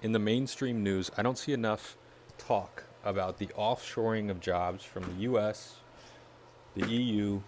In the mainstream news, I don't see enough talk about the offshoring of jobs from the US, the EU,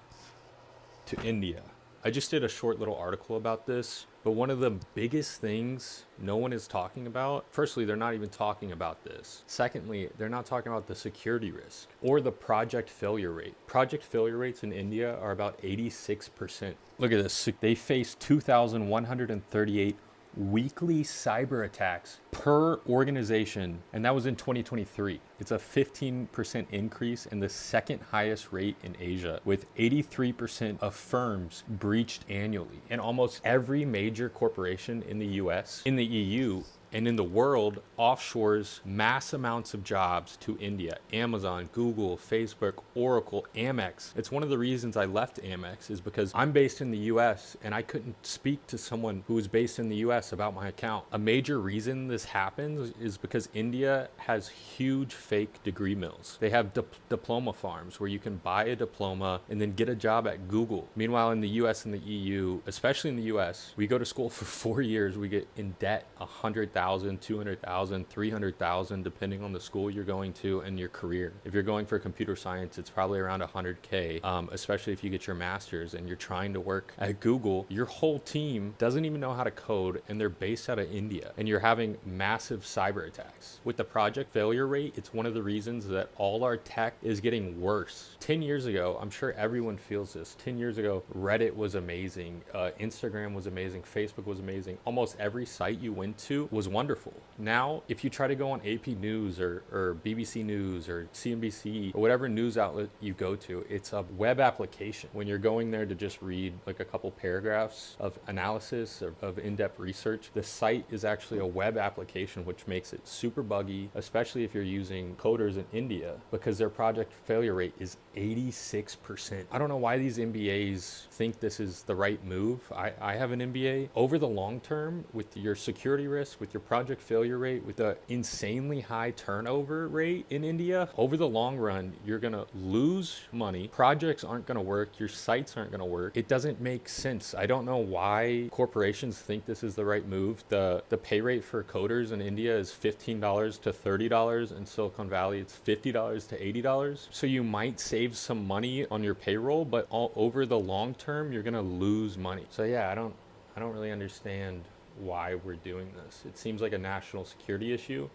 to India. I just did a short little article about this, but one of the biggest things no one is talking about, firstly, they're not even talking about this. Secondly, they're not talking about the security risk or the project failure rate. Project failure rates in India are about 86%. Look at this. They face 2,138 weekly cyber attacks per organization, and that was in 2023. It's a 15% increase and the second highest rate in Asia, with 83% of firms breached annually. And almost every major corporation in the US, in the EU, and in the world offshores mass amounts of jobs to India. Amazon, Google, Facebook, Oracle, Amex. It's one of the reasons I left Amex is because I'm based in the US and I couldn't speak to someone who was based in the US about my account. A major reason this happens is because India has huge fake degree mills. They have diploma farms where you can buy a diploma and then get a job at Google. Meanwhile, in the US and the EU, especially in the US, we go to school for 4 years, we get in debt 100,000, 200,000, 300,000, depending on the school you're going to and your career. If you're going for computer science, it's probably around 100K, especially if you get your master's and you're trying to work at Google. Your whole team doesn't even know how to code and they're based out of India, and you're having massive cyber attacks. With the project failure rate, it's one of the reasons that all our tech is getting worse. 10 years ago, I'm sure everyone feels this. 10 years ago, Reddit was amazing. Instagram was amazing. Facebook was amazing. Almost every site you went to was wonderful. Now, if you try to go on AP News or BBC News or CNBC or whatever news outlet you go to, it's a web application. When you're going there to just read like a couple paragraphs of analysis of in-depth research, the site is actually a web application, which makes it super buggy, especially if you're using coders in India, because their project failure rate is 86%. I don't know why these MBAs think this is the right move. I have an MBA. Over the long term, with your security risk, with your project failure rate, with the insanely high turnover rate in India, over the long run, you're going to lose money. Projects aren't going to work. Your sites aren't going to work. It doesn't make sense. I don't know why corporations think this is the right move. The pay rate for coders in India is $15 to $30. In Silicon Valley, it's $50 to $80. So you might save some money on your payroll, but over the long term, you're going to lose money. So yeah, I don't really understand why we're doing this. It seems like a national security issue.